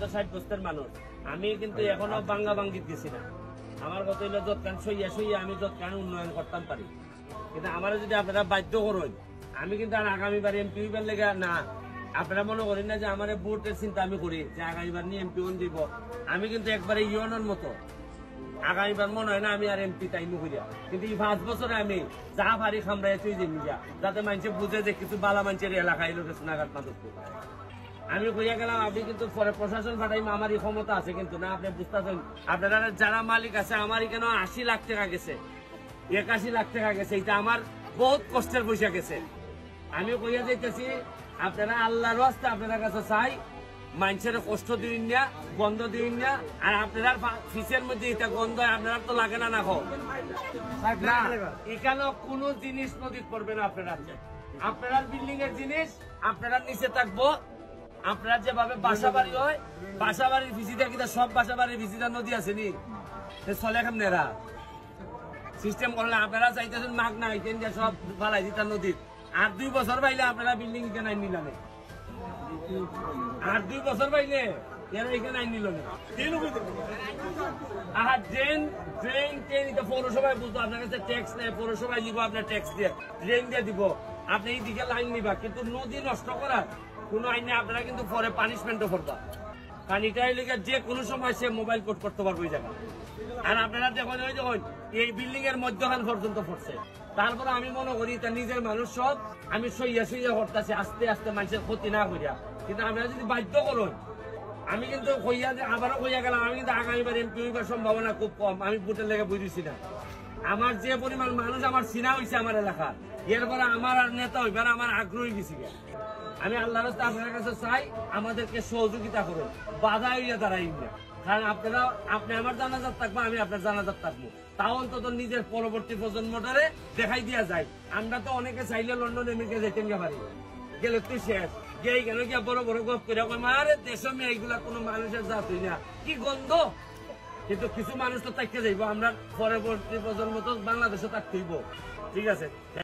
60 বছরের মানুষ আমি কিন্তু এখনো বাঙ্গা বাঙ্গিত গেছি না। আমার কথা হইলো যৎকান সইয়া সইয়া আমি যৎকান উন্নয়ন করতাম পারি, কিন্তু আমার যদি আপনারা বাধ্য করেন আমি কিন্তু আর আগামীবার এমপি হইবার লেগে না। আপনারা মনে করেন না যে আমার ভোটের চিন্তা আমি করি যে আগামীবার নিয়ে এমপি দিব। আমি কিন্তু একবারে ইউনের মতো আগামীবার মনে হয় না আমি আর এমপি তাই করিয়া, কিন্তু এই 5 বছরে আমি যা ভারী খামড়াই তুই যে নিজা যাতে মানুষে বুঝে যে কিছু বালা মানুষের এলাকায় লোক নাগাদ মাদক আমি কইয়া গেলাম। আপনি কিন্তু পরে প্রশাসন ফাটাই আমার এই ক্ষমতা আছে কিন্তু না, আপনি বুঝতেছেন। আপনারা যারা মালিক আছে আমার কেন 80 লাখ টাকা গেছে, 81 লাখ টাকা গেছে, এটা আমার বহুত কষ্টের পয়সা গেছে। আমি কইয়া যাইতেছি আপনারা আল্লাহর রাস্তা আপনার কাছে চাই মানুষের কষ্ট দিন না, গন্ধ দিন না। আর আপনার ফিসের মধ্যে এটা গন্ধ আপনার তো লাগে না না এখানে কোন জিনিস নদী পড়বে না। আপনার বিল্ডিং এর জিনিস আপনারা নিচে থাকবো। আপনারা যেভাবে বাসা বাড়ি হয় বাসা বাড়ির ভিসিটা কিন্তু সব বাসা বাড়ির ভিসিটা নদী আছে নি চলে কেমনেরা সিস্টেম করলে আপনারা চাইতেছেন মাগ না আইতেন যে সব ফালাই দিতাম নদীর। আর 2 বছর পাইলে আপনারা বিল্ডিং এখানে আইন নিলাম, আর 2 বছর পাইলে এরা এখানে আইন নিল না। আর ড্রেন ড্রেন ট্রেন এটা পৌরসভায় বুঝতো আপনার কাছে ট্যাক্স নেই, পৌরসভায় দিব আপনার ট্যাক্স দিয়ে ড্রেন দিয়ে দিব, আপনি এইদিকে লাইন নিবা। কিন্তু নদী নষ্ট করার কোন আইনে আপনারা কিন্তু পরে পানিশমেন্টও করবা। কারণ এটাই লেগে যে কোনো সময় সে মোবাইল কোড করতে পারবে ওই জায়গা। আর আপনারা দেখুন ওই যখন এই বিল্ডিং এর মধ্যখান পর্যন্ত পড়ছে, তারপরে আমি মনে করি তা নিজের মানুষ সব আমি সইয়া সইয়া করতেছি আস্তে আস্তে মানুষের ক্ষতি না করিয়া। কিন্তু আপনারা যদি বাধ্য করুন আমি কিন্তু কইয়া আবারও কইয়া গেলাম আমি কিন্তু আগামীবার এমপি হইবার সম্ভাবনা খুব কম। আমি ভোটের লেগে বুঝেছি না আমার যে পরিমাণ মানুষ আমার চিনা হয়েছে আমার এলাকার, এরপরে আমার আর নেতা হইবার আমার আগ্রহী গেছি। আমি আল্লাহর রাস্তায় আপনার কাছে চাই আমাদেরকে সহযোগিতা করুন, বাধা হইয়া দাঁড়াই না। কারণ আপনারা আপনি আমার জানাজাত থাকবো, আমি আপনার জানাজাত থাকবো, তাও অন্তত নিজের পরবর্তী প্রজন্মটারে দেখাই দিয়া যায়। আমরা তো অনেকে চাইলে লন্ডন আমেরিকা যেতেন পারি, গেলে তুই শেষ গিয়ে কেন গিয়া বড় বড় গপ করে আরে দেশে এইগুলা কোনো মানুষের জাত হই না, কি গন্ধ। কিন্তু কিছু মানুষ তো থাকতে যাইবো, আমরা পরবর্তী প্রজন্ম তো বাংলাদেশে থাকতেইব। ঠিক আছে।